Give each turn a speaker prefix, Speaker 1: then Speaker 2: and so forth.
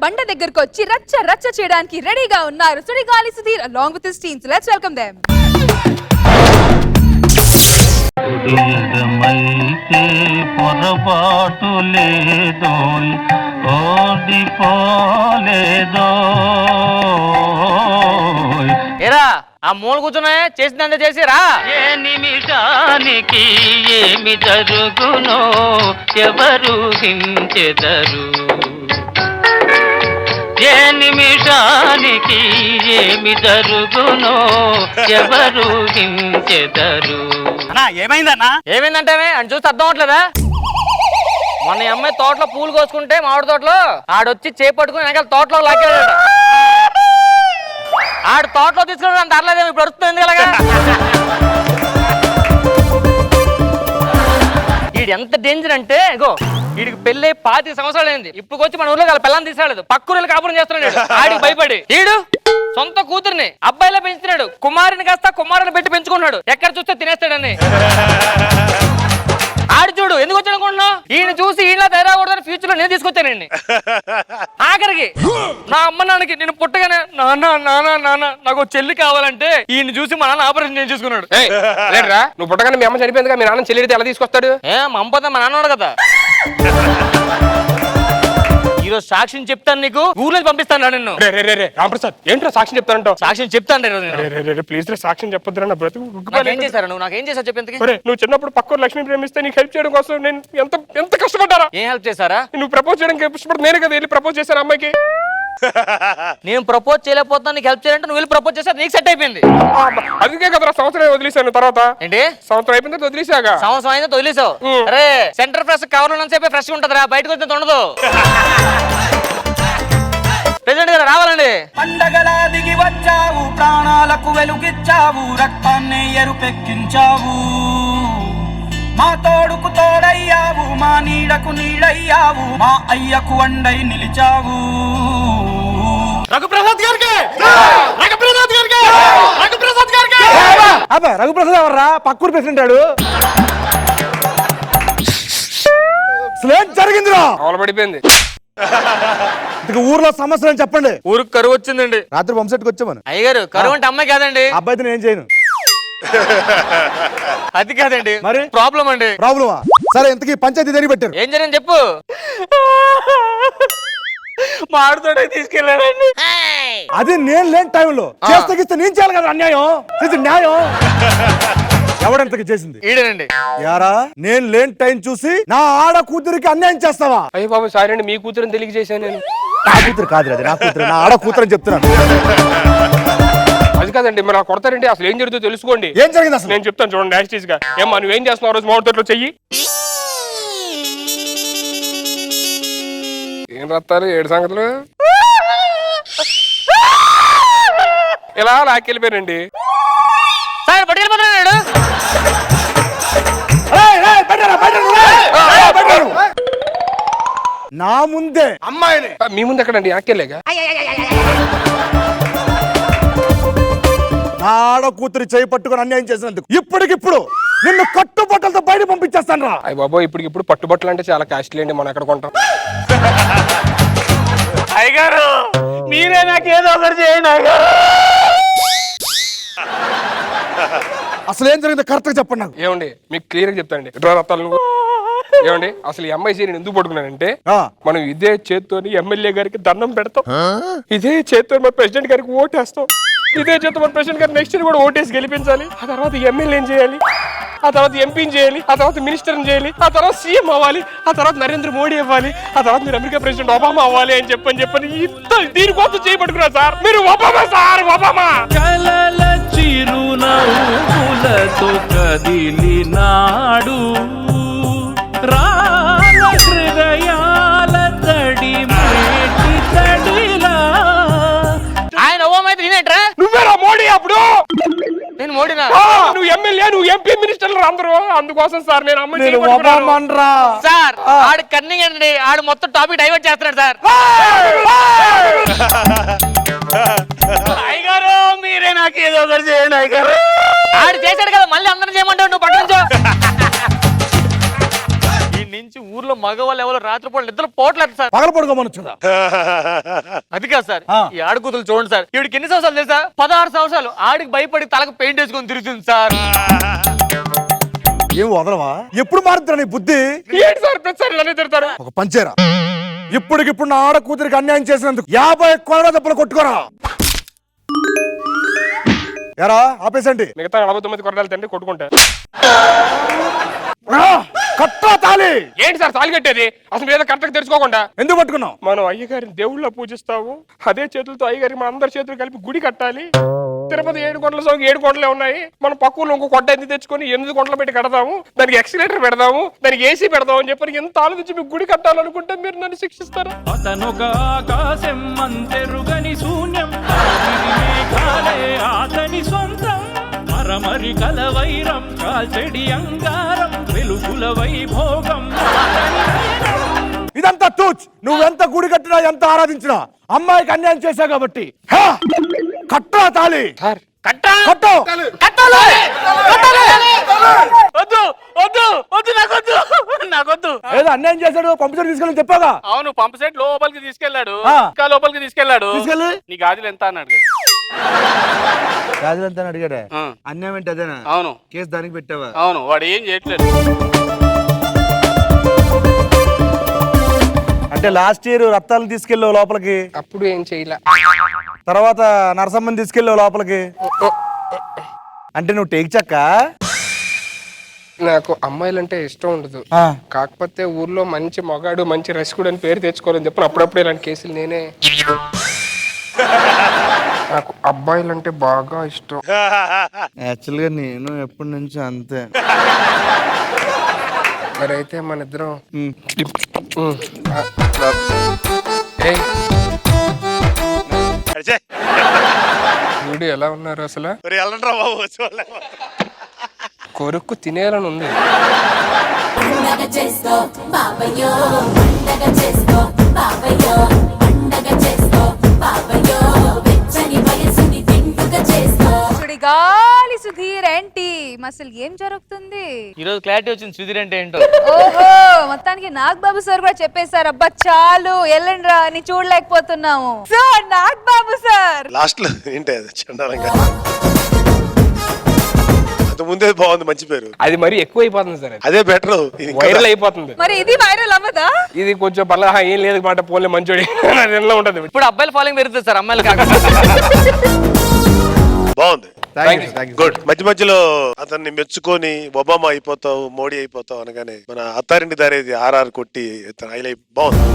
Speaker 1: బండ దగ్గరకు వచ్చి రచ్చ రచ్చ చేయడానికి రెడీగా ఉన్నారు Sudigali Sudheer along with his teams. Let's welcome them.
Speaker 2: పొరపాటు లేదో ఓడిపోలేదో
Speaker 3: ఏరా ఆ మూల కూర్చున్నా చేసిందంటే చేసిరా.
Speaker 2: ఏ నిమిషానికి ఏమి జరుగునో ఎవరు హించెదరు, ఏ నిమిషానికి ఏమి జరుగునో ఎవరు హించెదరు.
Speaker 4: ఏమైందన్నా?
Speaker 3: ఏమైందంటే అని చూస్తే అర్థం అవట్లేదా? మొన్న ఈ అమ్మాయి తోటలో పూలు కోసుకుంటే మామిడి తోటలో ఆడొచ్చి చేపట్టుకుని వెనకాల తోటలో లాక్కెళ్ళాడు. ఆడు తోటలో తీసుకుని తరలేదేమో ఇప్పుడు వస్తుంది అలాగా. వీడు ఎంత డేంజర్ అంటే ఇగో వీడికి పెళ్ళి 25 సంవత్సరాలు అయింది. ఇప్పుడు వచ్చి మన ఊర్లో వాళ్ళ పిల్లని తీసాడు. పక్కూరు కాపురం చేస్తున్నాడు. ఆడికి భయపడి వీడు సొంత కూతుర్ని అబ్బాయిలా పెంచుతున్నాడు. కుమారుని కాస్త కుమారుని పెట్టి పెంచుకున్నాడు. ఎక్కడ చూస్తే తినేస్తాడని. ఆడి చూడు ఎందుకు వచ్చాడు అనుకుంటున్నావు? ఈయన చూసి ఈయన తయారకూడదని ఫ్యూచర్ లో నేను తీసుకొచ్చానండి. ఆఖరికి నా అమ్మ నాన్నకి నేను పుట్టగానే నాన్న నాన్న నాన్న నాకు చెల్లి కావాలంటే ఈయన చూసి మా నాన్న ఆపరేషన్ నేను చేసుకున్నాడు.
Speaker 4: లేదురా, నువ్వు పుట్టగానే మీ అమ్మ చనిపోయింది. మీ నాన్న చెల్లి ఎలా తీసుకొస్తాడు?
Speaker 3: మా అమ్మ మా నాన్నవాడు కదా. ఈరోజు సాక్షిని చెప్తాను, నీకు ఊర్లో పంపిస్తాను నిన్ను.
Speaker 4: రామప్రసాద్ ఏంట్రా సాక్షి చెప్తానంటావు?
Speaker 3: సాక్షిని చెప్తాను.
Speaker 4: ప్లీజ్ రే, సాక్ష్యం చెప్పొద్దురా. నా బ్రతుకు
Speaker 3: ఏం చేశారు నువ్వు? నాకేం చేశావు చెప్పేందుకు?
Speaker 4: నువ్వు చిన్నప్పుడు పక్కన లక్ష్మి ప్రేమిస్తే నీకు హెల్ప్ చేయడం కోసం నేను ఎంత ఎంత కష్టపడ్డారా?
Speaker 3: ఏం హెల్ప్ చేశారా?
Speaker 4: నువ్వు ప్రపోజ్ చేయడానికి ఇష్టపడి నేనే కదా వెళ్ళి ప్రపోజ్ చేశాను అమ్మాయికి.
Speaker 3: నేను ప్రపోజ్ చేయలేకపోతున్నా, నీకు హెల్ప్ చేయాలంటే నువ్వు వెళ్ళి ప్రపోజ్ చేస్తే నీకు సెట్ అయిపోయింది.
Speaker 4: అందుకే కదా సంవత్సరం వదిలేశాను. తర్వాత
Speaker 3: ఏంటి
Speaker 4: సంవత్సరం అయిపోయింది వదిలేసాగా.
Speaker 3: సంవత్సరం అయితే వదిలేసావు. అరే సెంటర్ ఫ్రెష్ కవర్ సేపే ఫ్రెష్ ఉంటదిరా, బయటకు వచ్చి ఉండదు. ప్రెసిడెంట్ గారు రావాలండి.
Speaker 5: పండగలా దిగి వచ్చావు, ప్రాణాలకు వెలుగిచ్చావు, రక్తాన్ని ఎరుపెక్కించావు, మా తోడుకు తోడయ్యావు, మా నీడకు నీడయ్యావు, మా అయ్యకు అండై నిలిచావు.
Speaker 4: రఘుప్రసాద్ గారికి రఘుప్రసాద్ గారికి రఘుప్రసాద్ గారికి
Speaker 6: అబ్బా రఘుప్రసాద్ ఎవర్రా? పక్కూరు ప్రెసిడెంట్ ఆడు. ఏం జరిగిందిరా?
Speaker 4: పడిపోయింది.
Speaker 6: ఊర్లో సమస్యలు అని చెప్పండి.
Speaker 3: ఊరికి కరువు వచ్చిందండి.
Speaker 6: రాత్రి పంసెట్కి వచ్చామని.
Speaker 3: అయ్యగారు కరువు అంటే అమ్మాయి కాదండి.
Speaker 6: అబ్బాయితో నేను చేయను.
Speaker 3: అది కాదండి,
Speaker 6: మరి
Speaker 3: ప్రాబ్లం అండి.
Speaker 6: ప్రాబ్లమా? సరే ఇంతకీ పంచాయతీ జరిగి పెట్టారు.
Speaker 3: ఏం జరిగింది చెప్పు. మాడుతోటే తీసుకెళ్ళారండి.
Speaker 6: అది నేను లేని టైంలో చేస్తే నేను చేయాలి కదా. అన్యాయం ఇది న్యాయం. ఎవడంతకి చేసింది?
Speaker 3: ఈడనండి.
Speaker 6: యారా, నేను లేని టైం చూసి నా ఆడ కూతురికి అన్యాయం చేస్తావా?
Speaker 4: అయ్యో బాబు సారీ అండి, మీ కూతురుని తెలియ చేశాను నేను.
Speaker 6: నా కూతురు కాదు, అది నా కూతురు, నా ఆడ కూతురు అని చెప్తున్నాను.
Speaker 4: అది కాదండి, మరి కొడతారండి. అసలు ఏం జరుగుతుందో తెలుసుకోండి.
Speaker 6: ఏం జరిగింది అసలు?
Speaker 4: నేను చెప్తాను చూడండి. యాక్టీస్ గా ఏమా నువ్వేం చేస్తున్నావు? రోజు మోడతోట్లో చెయ్యి. ఏం రాస్తారు 7 సంగతులు ఇలా లాక్కెళ్ళిపోయారండి.
Speaker 3: సార్ పట్టుకెళ్ళిపోతున్నాడు.
Speaker 6: నా ముందే అమ్మాయిని.
Speaker 4: మీ ముందు ఎక్కడండి? యాక్కెళ్ళాగా.
Speaker 6: నా ఆడ కూతురి చేయి పట్టుకొని అన్యాయం చేసినందుకు ఇప్పటికిప్పుడు నిన్ను కట్టుబట్టలతో బయట పంపించేస్తాను రా.
Speaker 4: అయ్య బాబో, ఇప్పుడు పట్టుబట్టలు అంటే చాలా కాస్ట్లీ అండి. మనం ఎక్కడ కొంటాం?
Speaker 3: అయ్యగారు మీరే నాకు ఏదో ఒకటి చేయండి.
Speaker 6: అసలు ఏం జరిగిందో కరెక్ట్ గా చెప్పండి నాకు.
Speaker 4: ఏమండి మీకు క్లియర్ గా చెప్తానండి. రత్తాలు నువ్వు ఏమండి అసలు ఈ అమ్మాయి నేను ఎందుకు పట్టుకున్నానంటే, మనం ఇదే చేత్తో ఎమ్మెల్యే గారికి దండం పెడతాం, ఇదే చేత్తో మన ప్రెసిడెంట్ గారికి ఓటేస్తాం, ఇదే చేత్తో మన ప్రెసిడెంట్ గారు నెక్స్ట్ కూడా ఓటేసి గెలిపించాలి. ఆ తర్వాత ఎమ్మెల్యేని చేయాలి, ఆ తర్వాత ఎంపీని చేయాలి, ఆ తర్వాత మినిస్టర్ని చేయాలి, ఆ తర్వాత సీఎం అవ్వాలి, ఆ తర్వాత నరేంద్ర మోడీ అవ్వాలి, ఆ తర్వాత మీరు అమెరికా ప్రెసిడెంట్ ఒబామా అవ్వాలి అని చెప్పని ఇంత దీనికోసం చేయబట్టుకున్నారు సార్ మీరు. Obama sir, Obama.
Speaker 2: కలల చిరునవ్వులతో కదిలినాడు, రాల హృదయాల తడి మేటి తడిలా.
Speaker 3: ఆయన ఓమైతే నేనేంట్రా?
Speaker 4: నువ్వేరా మోడీ? అప్పుడు
Speaker 3: నేను మోడీనా?
Speaker 4: నువ్వు ఎమ్మెల్యే, నువ్వు ఎంపీ, మినిస్టర్లు అందరూ. అందుకోసం సార్ నేను అమ్మాయి
Speaker 3: సార్ ఆడు కన్నింగ్ అండి. ఆడు మొత్తం టాపిక్ డైవర్ట్ చేస్తున్నాడు సార్. అయ్యగారు మీరే నాకు ఏదో ఒకటి చేయండి అయ్యగారు. ఆడు చేశాడు కదా, మళ్ళీ అందరం చేయమంటావు. నువ్వు పట్టించు. ఈ నుంచి ఊర్లో మగవాళ్ళు ఎవరు రాత్రిపూట నిద్ర పోవట్లేదు సార్.
Speaker 6: పగల పడుకోమనొచ్చు కదా.
Speaker 3: అది కాదు సార్,
Speaker 6: ఆ.
Speaker 3: ఈ ఆడకూతులు చూడండి సార్, ఈవిడికి ఎన్ని సంవత్సరాలు తెలుసా? 16 సంవత్సరాలు. ఆడికి భయపడి తలకు పెయింట్ వేసుకొని తిరుగుతుంది సార్.
Speaker 6: ఏం వదలవా? ఎప్పుడు మారుతున్నా నీ బుద్ధి?
Speaker 4: ఏంటి సార్ ప్రతిసారి ఇలానే తిడతారు?
Speaker 6: ఒక పంచేరా, ఇప్పటికిప్పుడు నా ఆడ కూతురికి అన్యాయం చేసినందుకు 50 కొరడా దెబ్బలు కొట్టుకోరా. ఎరా ఆపేసండి.
Speaker 4: మిగతా 49 కొరడాలు తండ్రి కొట్టుకుంటా.
Speaker 6: కట్టా తాళి.
Speaker 4: ఏంటి సార్ తాళి కట్టేది? అసలు ఏదో కరెక్ట్గా తెలుసుకోకుండా
Speaker 6: ఎందుకు పట్టుకున్నావు?
Speaker 4: మనం అయ్యగారిని దేవుళ్ళ పూజిస్తాము, అదే చేతులతో అయ్యగారికి మన అందరి చేతులు కలిపి గుడి కట్టాలి. తిరుపతి 7 కొండల సోకి 7 కొండలే ఉన్నాయి. మనం పక్కూర్లో ఇంకో కొట్ట ఎన్ని తెచ్చుకొని 8 కొండలు పెట్టి కడతాము, దానికి ఎక్సిలేటర్ పెడదాము, దానికి ఏసీ పెడదాము అని చెప్పి ఎంత ఆలోచించి మీకు గుడి కట్టాలనుకుంటే మీరు నన్ను శిక్షిస్తారా?
Speaker 2: అతనొక ఆకాశం అంతెరుగని శూన్యం, ఇది మేఘాలే అతని సొంతం. మరమరి కలవైరం కాల్చెడి అంగారం, వెలుగుల వైభోగం అతని వైరం.
Speaker 6: ఇదంతా తూచ్. నువ్వెంత గుడి కట్టినా ఎంత ఆరాధించినా అమ్మాయికి అన్యాయం చేశావు కాబట్టి కట్టా తాళి.
Speaker 4: సార్
Speaker 3: కట్టా
Speaker 6: కట్టు.
Speaker 3: వద్దు వద్దు వద్దు, నాకొద్దు నాకొద్దు.
Speaker 6: ఏదో అన్యాయం చేశాడు, పంపించడం తీసుకెళ్ళి చెప్పాగా.
Speaker 7: అవును, పంప్ సెట్ లోపలికి తీసుకెళ్లాడు,
Speaker 6: ఆ.
Speaker 7: ఇంకా లోపలికి తీసుకెళ్లాడు.
Speaker 6: తీసుకెళ్ళి
Speaker 7: నీ గాజులు ఎంత అని అడిగాడు.
Speaker 6: రాజులంతా అడిగాడే.
Speaker 7: ఆ.
Speaker 6: అన్యాయం ఏంటి అదేనా?
Speaker 7: అవును
Speaker 6: కేసు దానికి పెట్టావా?
Speaker 7: అవును, వాడు ఏం చేయట్లేదు.
Speaker 6: అంటే లాస్ట్ ఇయర్ రత్తాలు తీసుకెళ్ళావు లోపలికి,
Speaker 4: అప్పుడు ఏం చేయలే.
Speaker 6: తర్వాత నరసమ్మని తీసుకెళ్ళావు లోపలికి. అంటే నువ్వు టేక్ చెక్క.
Speaker 4: నాకు అమ్మాయిలంటే ఇష్టం ఉండదు, కాకపోతే ఊర్లో మంచి మగాడు మంచి రసికుడు అని పేరు తెచ్చుకోవాలని చెప్పి అప్పుడప్పుడు ఇలాంటి కేసులు నేనే. నాకు అబ్బాయిలంటే బాగా ఇష్టం.
Speaker 6: యాక్చువల్ గా నేను ఎప్పటి నుంచి అంతే.
Speaker 4: మరి అయితే మన ఇద్దరం వీడు ఎలా ఉన్నారు అసలు? కొరుక్కు తినేయాలని ఉంది.
Speaker 8: పండగ చేసుకో బాబయ్యో, పండగ చేసుకో బాబయ్యో, పండగ చేసుకో బాబయ్యో, వెచ్చని వయసుని తింటుగా చేసుకో.
Speaker 1: సుడిగాలి సుధీర్ ఏంటి అసలు ఏం జరుగుతుంది?
Speaker 3: ఈ రోజు క్లారిటీ వచ్చింది సుధీర్ అంటే ఏంటో.
Speaker 1: ఓహో, మొత్తానికి నాగ్ బాబు సార్ కూడా చెప్పేశారు. అబ్బా చాలు ఎల్లండి రా అని చూడలేకపోతున్నాము. సార్ నాగ్ బాబు సార్
Speaker 9: లాస్ట్ లో ఏంటి అది చండాలంగా. అంత ముందే బాగుంది, మంచి పేరు.
Speaker 4: అది మరి ఎక్కువ అయిపోతుంది సార్,
Speaker 9: అదే బెటర్.
Speaker 4: వైరల్ అయిపోతుంది.
Speaker 1: మరి ఇది వైరల్ అవ్వదా?
Speaker 4: ఇది కొంచెం బలా ఏం లేదు మాట, పోలే మంచోడి ఎలా ఉంటది.
Speaker 3: ఇప్పుడు అబ్బాయిల ఫాలోయింగ్ పెరుగుతుంది సార్, అమ్మాయిలు కాక.
Speaker 9: బాగుంది, గుడ్. మధ్య మధ్యలో అతన్ని మెచ్చుకొని ఒబామా అయిపోతావు, మోడీ అయిపోతావు అనగానే మన అత్తారింటి దారేది RR కొట్టి హైలైట్ బాగుంది.